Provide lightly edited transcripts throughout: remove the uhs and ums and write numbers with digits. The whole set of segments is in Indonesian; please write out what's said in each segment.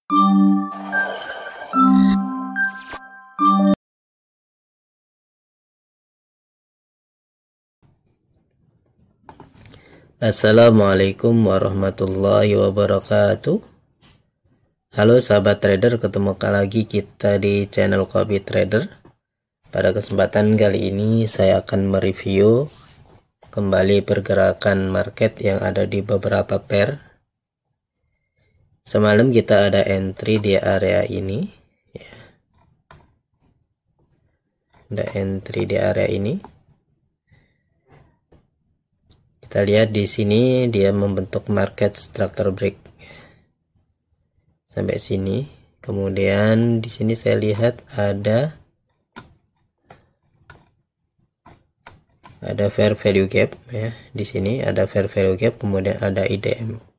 Assalamualaikum warahmatullahi wabarakatuh. Halo sahabat trader, ketemu lagi kita di channel Kopi Trader. Pada kesempatan kali ini saya akan mereview kembali pergerakan market yang ada di beberapa pair. Semalam kita ada entry di area ini ya. Ada entry di area ini. Kita lihat di sini dia membentuk market structure break sampai sini. Kemudian di sini saya lihat ada fair value gap ya. Di sini ada fair value gap, kemudian ada IDM.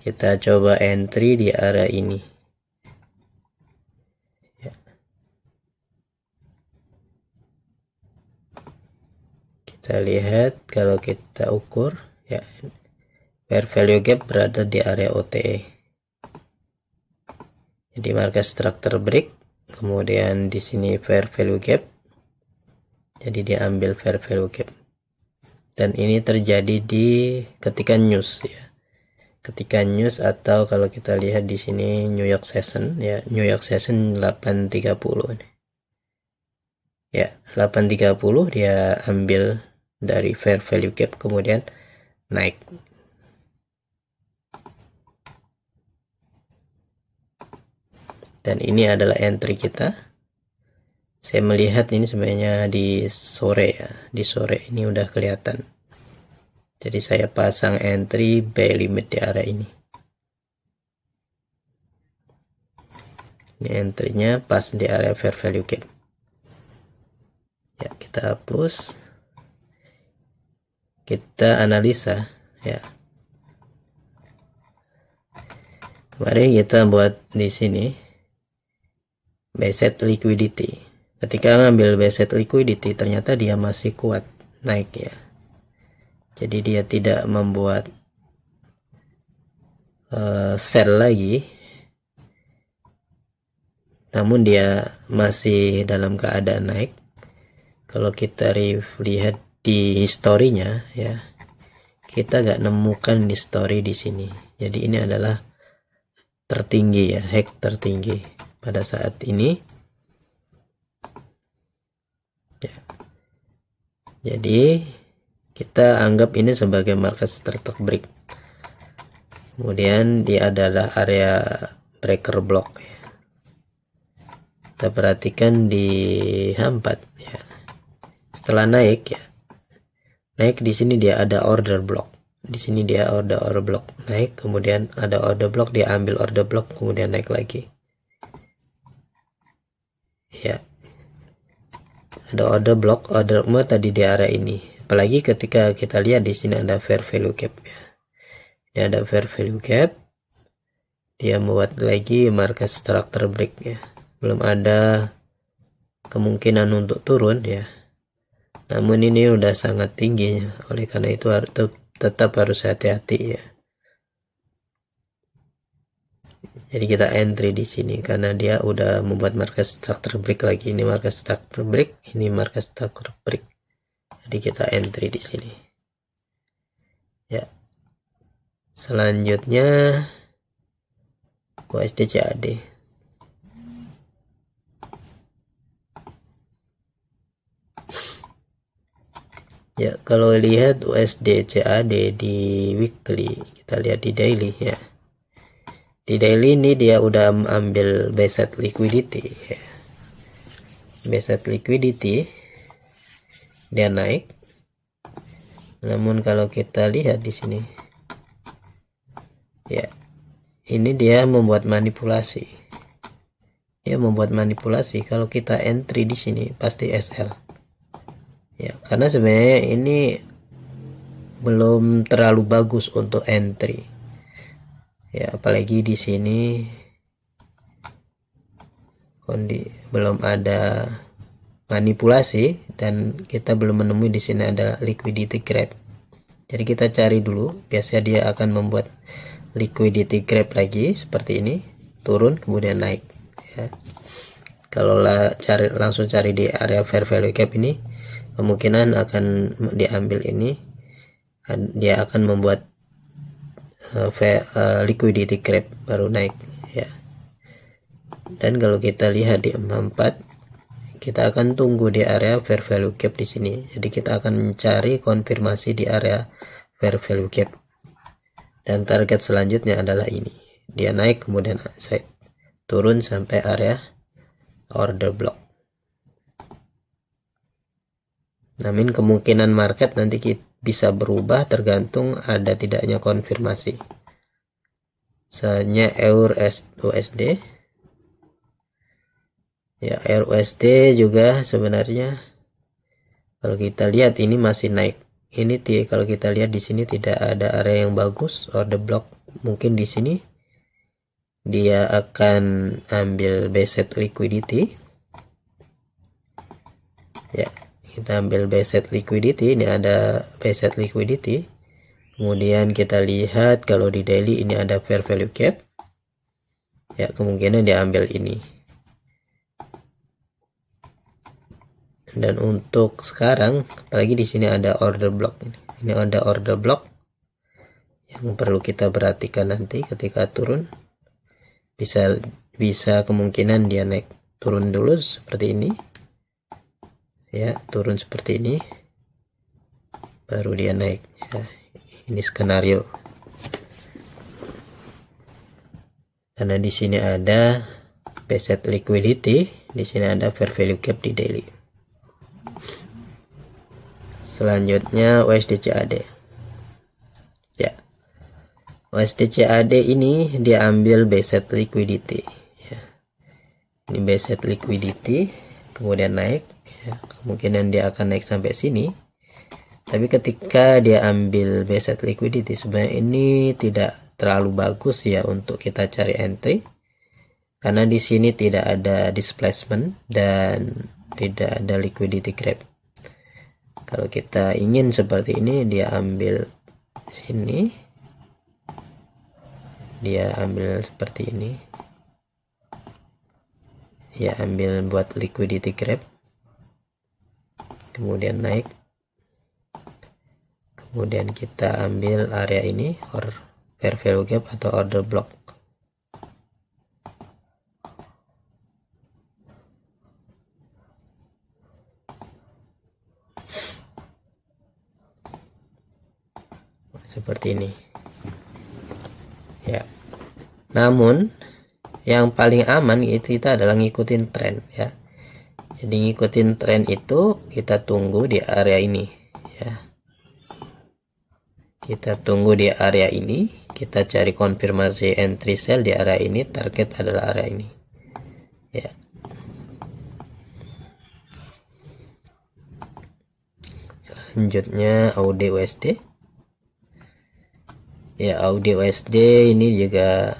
Kita coba entry di area ini ya. Kita lihat kalau kita ukur ya, fair value gap berada di area OTE. Jadi market structure break, kemudian di sini fair value gap. Jadi dia ambil fair value gap. Dan ini terjadi di ketika news ya. Ketika news, atau kalau kita lihat di sini New York Session ya, New York Session 8.30 ya, 8.30 dia ambil dari fair value gap kemudian naik. Dan ini adalah entry kita. Saya melihat ini sebenarnya di sore ya, di sore ini udah kelihatan. Jadi saya pasang entry buy limit di area ini. Ini entry-nya pas di area fair value gap. Ya, kita hapus. Kita analisa ya. Kemarin kita buat di sini buy set liquidity. Ketika ngambil buy set liquidity ternyata dia masih kuat naik ya. Jadi dia tidak membuat sell lagi, namun dia masih dalam keadaan naik. Kalau kita lihat di historinya ya, kita nggak nemukan di story di sini. Jadi ini adalah tertinggi ya, high tertinggi pada saat ini ya. Jadi kita anggap ini sebagai market structure break. Kemudian dia adalah area breaker block ya. Kita perhatikan di H4 ya. Setelah naik ya, naik di sini dia ada order block. Di sini dia ada order block, naik, kemudian ada order block, dia ambil order block, kemudian naik lagi. Ya. Ada order block, order tadi di area ini. Apalagi ketika kita lihat di sini ada fair value gap ya. Ini ada fair value gap. Dia membuat lagi market structure break ya. Belum ada kemungkinan untuk turun ya. Namun ini udah sangat tinggi, oleh karena itu tetap harus hati-hati ya. Jadi kita entry di sini karena dia udah membuat market structure break lagi. Ini market structure break, ini market structure break. Jadi kita entry di sini. Ya. Selanjutnya USD CAD. Ya, kalau lihat USD CAD di weekly, kita lihat di daily ya. Di daily ini dia udah ambil buy set liquidity ya. Buy set liquidity dia naik. Namun kalau kita lihat di sini ya, ini dia membuat manipulasi. Dia membuat manipulasi. Kalau kita entry di sini pasti SL. Ya, karena sebenarnya ini belum terlalu bagus untuk entry. Ya, apalagi di sini belum ada manipulasi dan kita belum menemui di sini ada liquidity grab. Jadi kita cari dulu, biasanya dia akan membuat liquidity grab lagi seperti ini. turun kemudian naik ya. Kalau langsung cari di area fair value gap ini, kemungkinan akan diambil ini, dia akan membuat liquidity grab baru naik ya. Dan kalau kita lihat di 44, kita akan tunggu di area fair value gap di sini. Jadi kita akan mencari konfirmasi di area fair value gap. Dan target selanjutnya adalah ini. Dia naik kemudian saya turun sampai area order block. Namun kemungkinan market nanti bisa berubah tergantung ada tidaknya konfirmasi. Misalnya EUR/USD. Ya, EUR/USD juga sebenarnya kalau kita lihat ini masih naik. Ini kalau kita lihat di sini tidak ada area yang bagus order block. Mungkin di sini dia akan ambil base liquidity. Ya, kita ambil base liquidity. Ini ada base liquidity. Kemudian kita lihat kalau di daily ini ada fair value gap. Ya, kemungkinan dia ambil ini. Dan untuk sekarang, apalagi di sini ada order block. Ini ada order block yang perlu kita perhatikan nanti ketika turun. Bisa kemungkinan dia naik turun dulu seperti ini. Ya, turun seperti ini. Baru dia naik. Ya, ini skenario. Karena di sini ada base liquidity, di sini ada fair value gap di daily. Selanjutnya USD CAD. Ya. USD CAD ini diambil base liquidity ya. Ini base liquidity kemudian naik ya. Kemungkinan dia akan naik sampai sini. Tapi ketika dia ambil base liquidity sebenarnya ini tidak terlalu bagus ya untuk kita cari entry. Karena di sini tidak ada displacement dan tidak ada liquidity grab. Kalau kita ingin seperti ini, dia ambil sini, dia ambil seperti ini, ya ambil buat liquidity grab, kemudian naik, kemudian kita ambil area ini or fair value gap atau order block. Seperti ini ya. Namun yang paling aman itu kita adalah ngikutin tren ya. Jadi ngikutin tren itu kita tunggu di area ini ya. Kita tunggu di area ini, kita cari konfirmasi entry sell di area ini, target adalah area ini ya. Selanjutnya AUD USD. Ya, AUD USD ini juga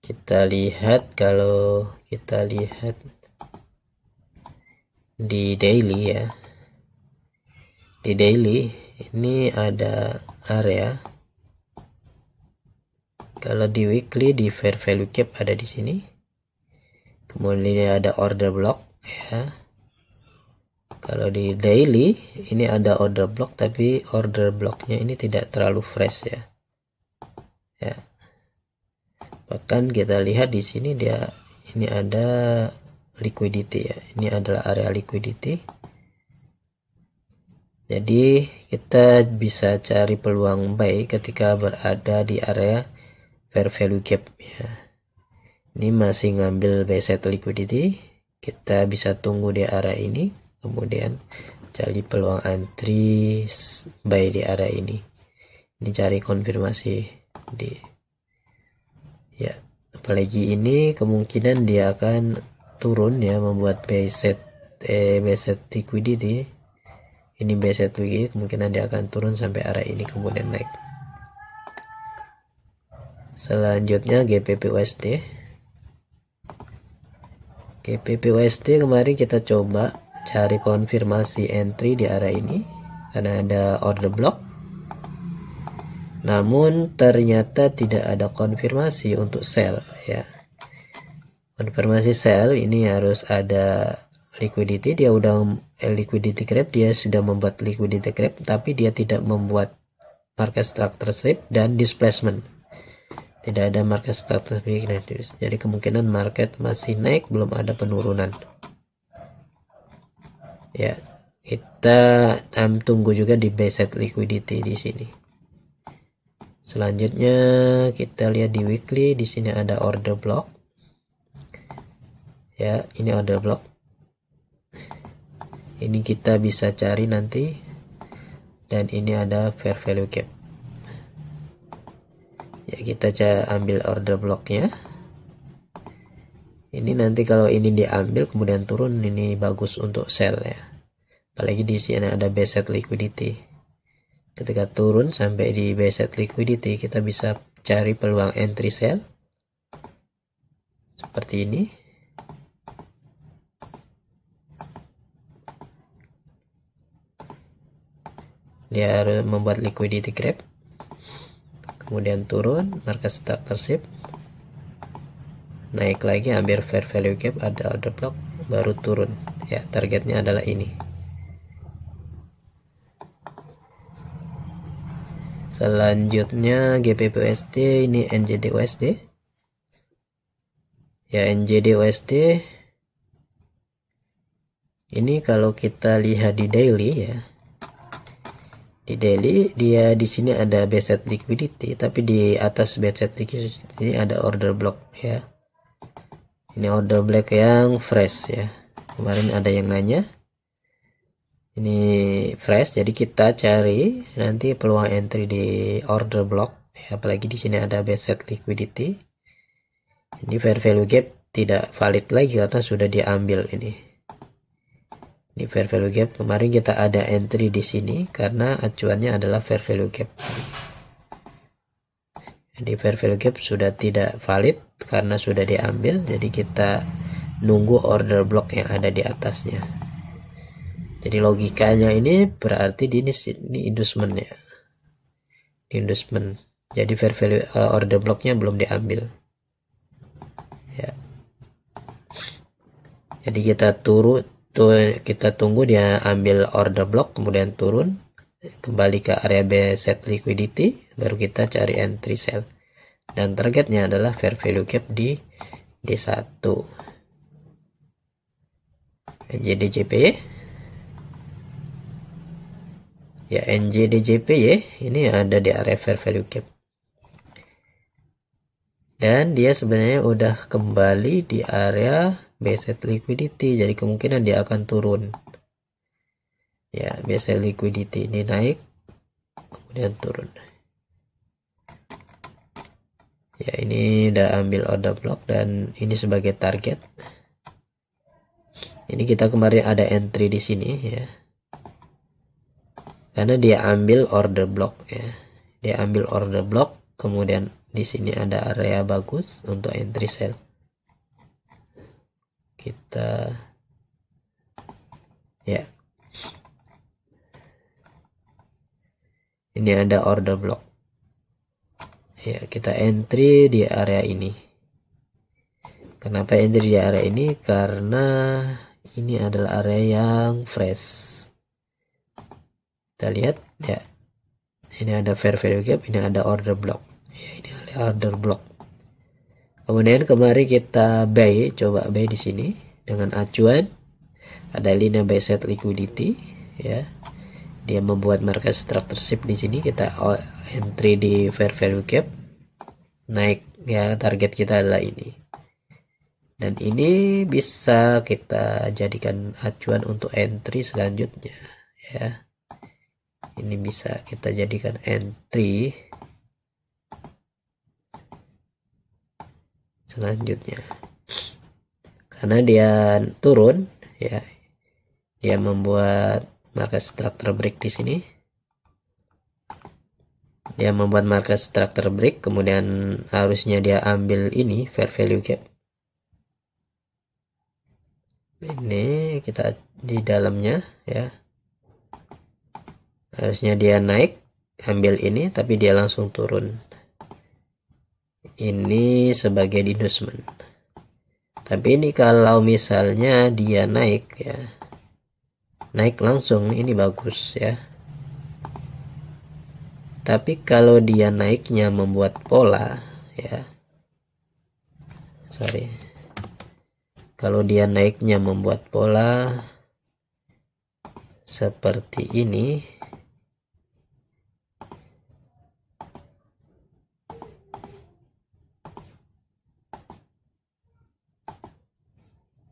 kita lihat, kalau kita lihat di daily ya, di daily ini ada area. Kalau di weekly di fair value gap ada di sini, kemudian ada order block ya. Kalau di daily ini ada order block, tapi order blocknya ini tidak terlalu fresh ya. Ya. Bahkan kita lihat di sini dia ini ada liquidity ya. Ini adalah area liquidity. Jadi kita bisa cari peluang buy ketika berada di area fair value gap ya. Ini masih ngambil base liquidity. Kita bisa tunggu di area ini. Kemudian cari peluang entry buy di area ini. Ini cari konfirmasi di ya. Apalagi ini kemungkinan dia akan turun ya, membuat base liquidity. Ini base liquidity, kemungkinan dia akan turun sampai area ini kemudian naik. Selanjutnya GBP USD. GBP USD kemarin kita coba cari konfirmasi entry di area ini karena ada order block. namun ternyata tidak ada konfirmasi untuk sell ya. Konfirmasi sell ini harus ada liquidity. Dia udah liquidity grab, dia sudah membuat liquidity grab, tapi dia tidak membuat market structure strip dan displacement. Tidak ada market structure strip, jadi kemungkinan market masih naik, belum ada penurunan ya. Kita tunggu juga di buy side liquidity di sini. Selanjutnya kita lihat di weekly. Di sini ada order block ya, ini order block. Ini kita bisa cari nanti, dan ini ada fair value gap ya. Kita ambil order blocknya. Ini nanti kalau ini diambil kemudian turun, ini bagus untuk sell ya. Apalagi di sini ada buy side liquidity. Ketika turun sampai di buy side liquidity, kita bisa cari peluang entry sell seperti ini. Dia harus membuat liquidity grab, kemudian turun, market structure strip, naik lagi, ambil fair value gap, ada order block, baru turun ya. Targetnya adalah ini. Selanjutnya GBP USD, ini NZD USD ya. NZD USD ini kalau kita lihat di daily ya, di daily dia di sini ada buy side liquidity, tapi di atas buy side liquidity ini ada order block ya. Ini order block yang fresh ya. Kemarin ada yang nanya, ini fresh, jadi kita cari nanti peluang entry di order block ya. Apalagi di sini ada buy side liquidity. Ini fair value gap tidak valid lagi karena sudah diambil ini. Ini fair value gap. Kemarin kita ada entry di sini karena acuannya adalah fair value gap. Jadi fair value gap sudah tidak valid karena sudah diambil. Jadi kita nunggu order block yang ada di atasnya. Jadi logikanya ini berarti ini inducement ya. Inducement. Jadi fair value order blocknya belum diambil. Ya. Jadi kita kita tunggu dia ambil order block, kemudian turun kembali ke area buy side liquidity, baru kita cari entry sell. Dan targetnya adalah fair value gap di D1. NZDJP ya, NZDJP ya, ini ada di area fair value gap. Dan dia sebenarnya udah kembali di area buy side liquidity, jadi kemungkinan dia akan turun ya. Buy side liquidity ini naik kemudian turun ya. Ini udah ambil order block dan ini sebagai target. Ini kita kemarin ada entry di sini ya, karena dia ambil order block ya. Dia ambil order block, kemudian di sini ada area bagus untuk entry sell. Kita ya, ini ada order block ya, kita entry di area ini. Kenapa entry di area ini? Karena ini adalah area yang fresh. Kita lihat ya, ini ada fair value gap, ini ada order block ya, ini ada order block. Kemudian kemarin kita buy, coba buy di sini dengan acuan ada lina buy side liquidity ya. Dia membuat market structure strip di sini, kita entry di fair value gap, naik ya. Target kita adalah ini, dan ini bisa kita jadikan acuan untuk entry selanjutnya ya. Ini bisa kita jadikan entry selanjutnya karena dia turun ya. Dia membuat market structure break di sini. Dia membuat market structure break, kemudian harusnya dia ambil ini fair value gap. Ini kita di dalamnya ya, harusnya dia naik ambil ini tapi dia langsung turun. Ini sebagai inducement. Tapi ini kalau misalnya dia naik ya, naik langsung, ini bagus ya. Tapi kalau dia naiknya membuat pola ya, kalau dia naiknya membuat pola seperti ini,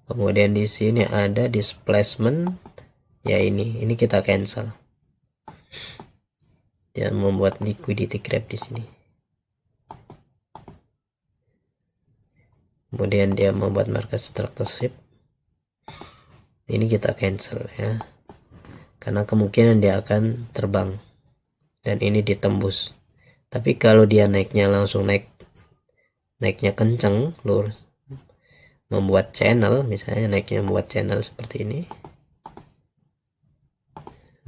kemudian di sini ada displacement ya, ini kita cancel. Dia membuat liquidity grab di sini. Kemudian dia membuat market structure shift. Ini kita cancel ya. Karena kemungkinan dia akan terbang. Dan ini ditembus. Tapi kalau dia naiknya langsung naiknya kencang, lurus, membuat channel, misalnya naiknya membuat channel seperti ini.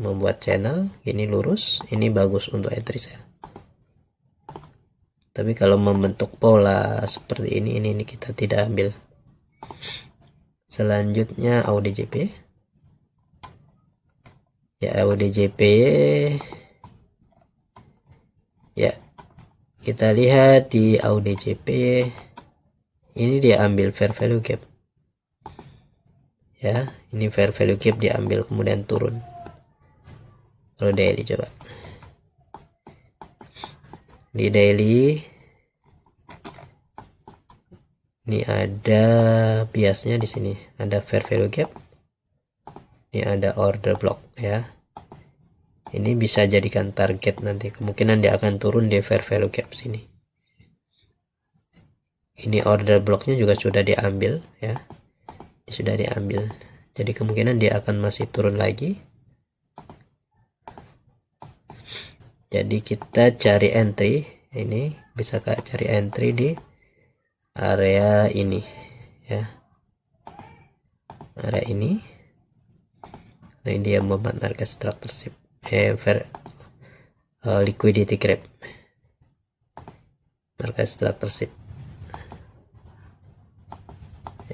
Membuat channel ini lurus, ini bagus untuk entry sell. Tapi kalau membentuk pola seperti ini kita tidak ambil. Selanjutnya AUDJP ya, AUDJP ya, kita lihat di AUDJP ini dia ambil fair value gap ya, ini fair value gap diambil kemudian turun. Kalau daily coba di daily ini ada biasnya, di sini ada fair value gap, ini ada order block ya. Ini bisa jadikan target nanti, kemungkinan dia akan turun di fair value gap sini. Ini order blocknya juga sudah diambil ya, ini sudah diambil, jadi kemungkinan dia akan masih turun lagi. Jadi kita cari entry, ini bisa cari entry di area ini ya, area ini. Nah, ini dia membuat market structure shift, liquidity grab, market structure shift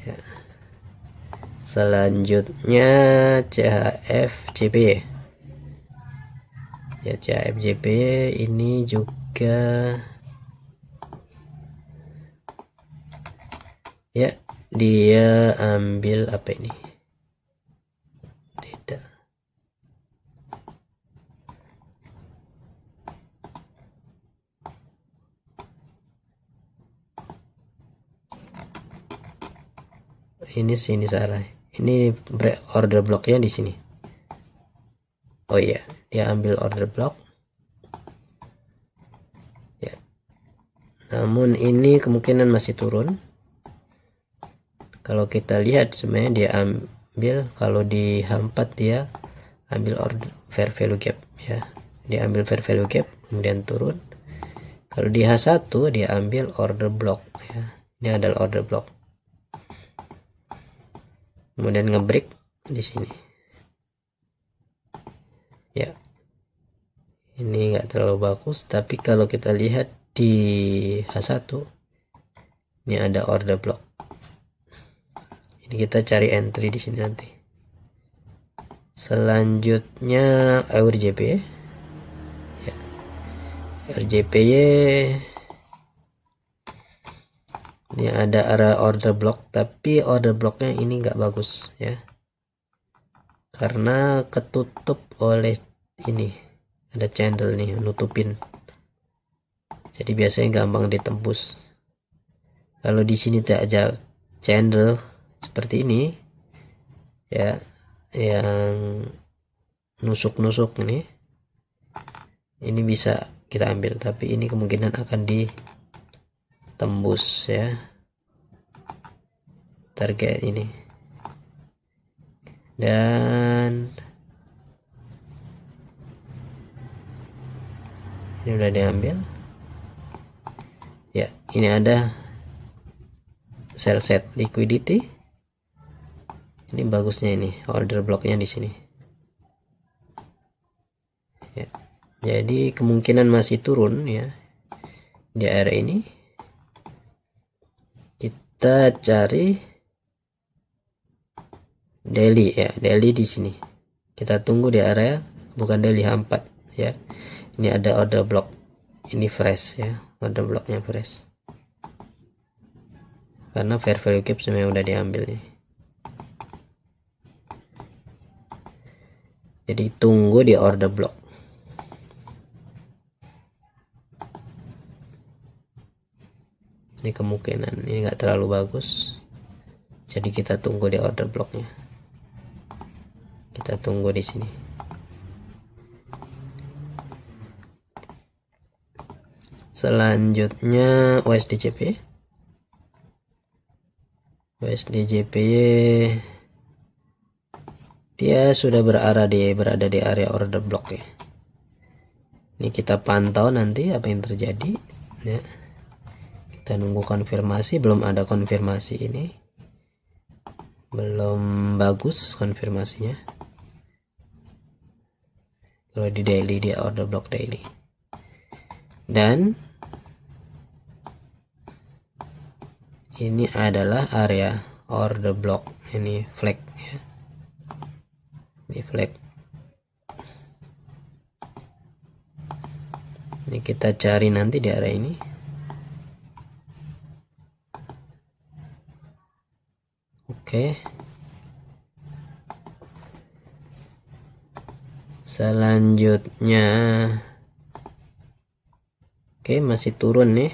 ya. Selanjutnya CHF-JPY ya, CHF-JPY ini juga ya, dia ambil apa ini, tidak, ini sini salah, ini order blocknya di sini. Oh iya, dia ambil order block ya, namun ini kemungkinan masih turun. Kalau kita lihat sebenarnya dia ambil, kalau di H4 dia ambil order fair value gap ya, dia ambil fair value gap kemudian turun. Kalau di H1 dia ambil order block ya, ini adalah order block, kemudian ngebreak di sini ya. Ini enggak terlalu bagus, tapi kalau kita lihat di H1 ini ada order block. Ini kita cari entry di sini nanti. Selanjutnya EURJPY ya, EURJPY ini ada area order block, tapi order blocknya ini enggak bagus ya, karena ketutup oleh ini, ada channel nih nutupin, jadi biasanya gampang ditembus. Kalau di sini tidak ada channel seperti ini ya, yang nusuk-nusuk ini bisa kita ambil, tapi ini kemungkinan akan ditembus ya target ini. Dan ini udah diambil ya, ini ada sell set liquidity, ini bagusnya ini order blocknya di sini ya. Jadi kemungkinan masih turun ya di area ini. Kita cari daily ya, daily di sini. Kita tunggu di area, bukan daily, H4 ya. Ini ada order block. Ini fresh ya, order blocknya fresh. Karena fair value gap sebenarnya udah diambil nih. Jadi tunggu di order block. Ini kemungkinan ini nggak terlalu bagus. Jadi kita tunggu di order blocknya. Kita tunggu di sini. Selanjutnya USDJPY. Dia sudah berada di area order block ya. Ini kita pantau nanti apa yang terjadi ya. Kita nunggu konfirmasi, belum ada konfirmasi ini. Belum bagus konfirmasinya. Kalau di daily, dia order block daily. Dan ini adalah area order block, ini flag ya. Ini flag. Ini kita cari nanti di area ini. Oke. Selanjutnya, oke, masih turun nih.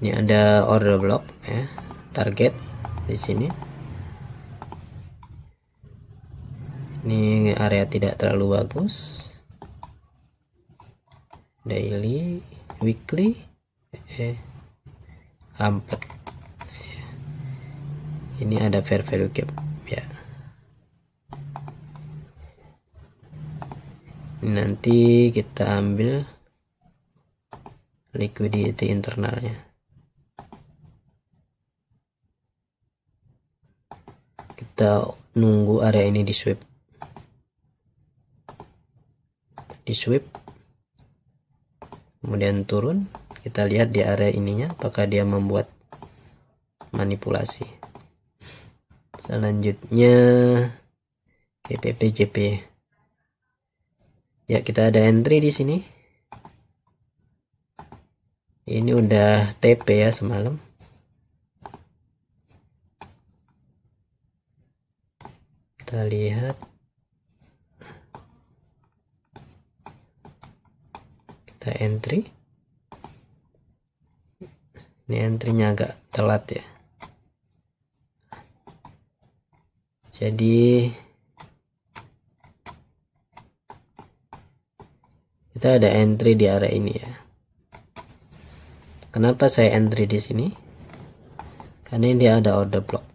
Ini ada order block ya, target di sini. Ini area tidak terlalu bagus. Daily, weekly, H4. Ini ada fair value gap ya. Nanti kita ambil liquidity internalnya. Kita nunggu area ini di sweep. Kemudian turun. Kita lihat di area ininya apakah dia membuat manipulasi. Selanjutnya GPPJP. Ya, kita ada entry di sini. Ini udah TP ya semalam. Kita lihat. Kita entry. Ini entry-nya agak telat ya. Jadi kita ada entry di area ini ya. Kenapa saya entry di sini? Karena dia ada order block.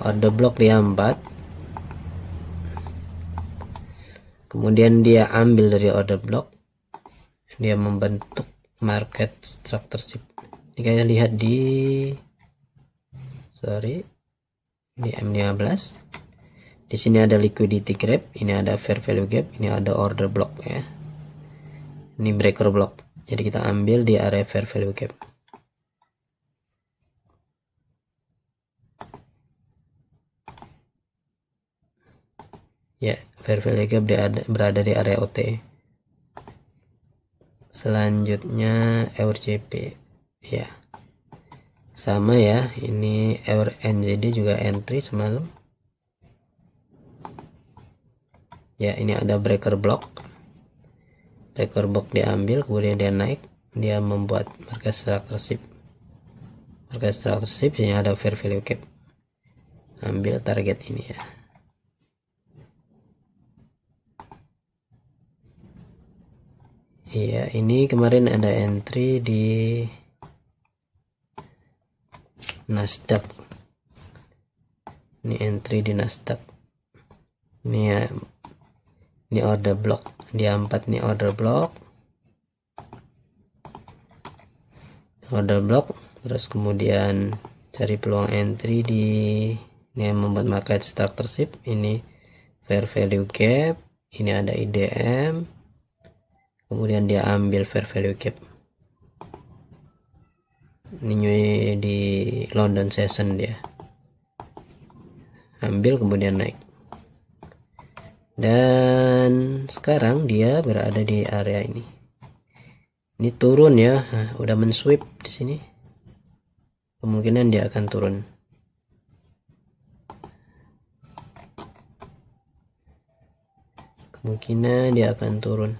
Order block di 4. Kemudian dia ambil dari order block. Dia membentuk market structureship. Ini kalian lihat di M15. Di sini ada liquidity gap, ini ada fair value gap, ini ada order block ya. Ini breaker block. Jadi kita ambil di area fair value gap. Ya, fair value gap berada di area OT. Selanjutnya EURJP ya. Sama ya, ini EURNZD juga entry semalam. Ya, ini ada breaker block. Breaker block diambil, kemudian dia naik, dia membuat market structureship. Market structureship ini ada fair value gap. Ambil target ini ya. Iya, ini kemarin ada entry di Nasdaq. Ini entry di Nasdaq. Ini ya. Ini order block di 4 nih, order block terus kemudian cari peluang entry di ini yang membuat market structureship. Ini fair value gap, ini ada IDM, kemudian dia ambil fair value gap. Ini di London Session dia ambil kemudian naik, dan sekarang dia berada di area ini. Ini turun ya, nah, udah mensweep di sini, kemungkinan dia akan turun. Kemungkinan dia akan turun.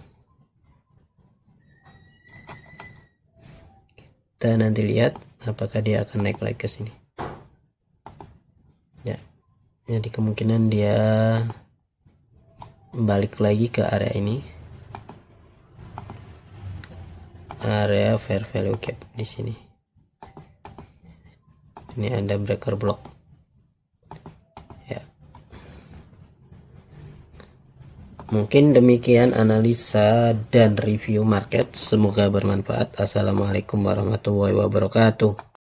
Kita nanti lihat apakah dia akan naik lagi ke sini. Ya, jadi kemungkinan dia balik lagi ke area ini, area fair value gap di sini. Ini ada breaker block. Ya. Mungkin demikian analisa dan review market. Semoga bermanfaat. Assalamualaikum warahmatullahi wabarakatuh.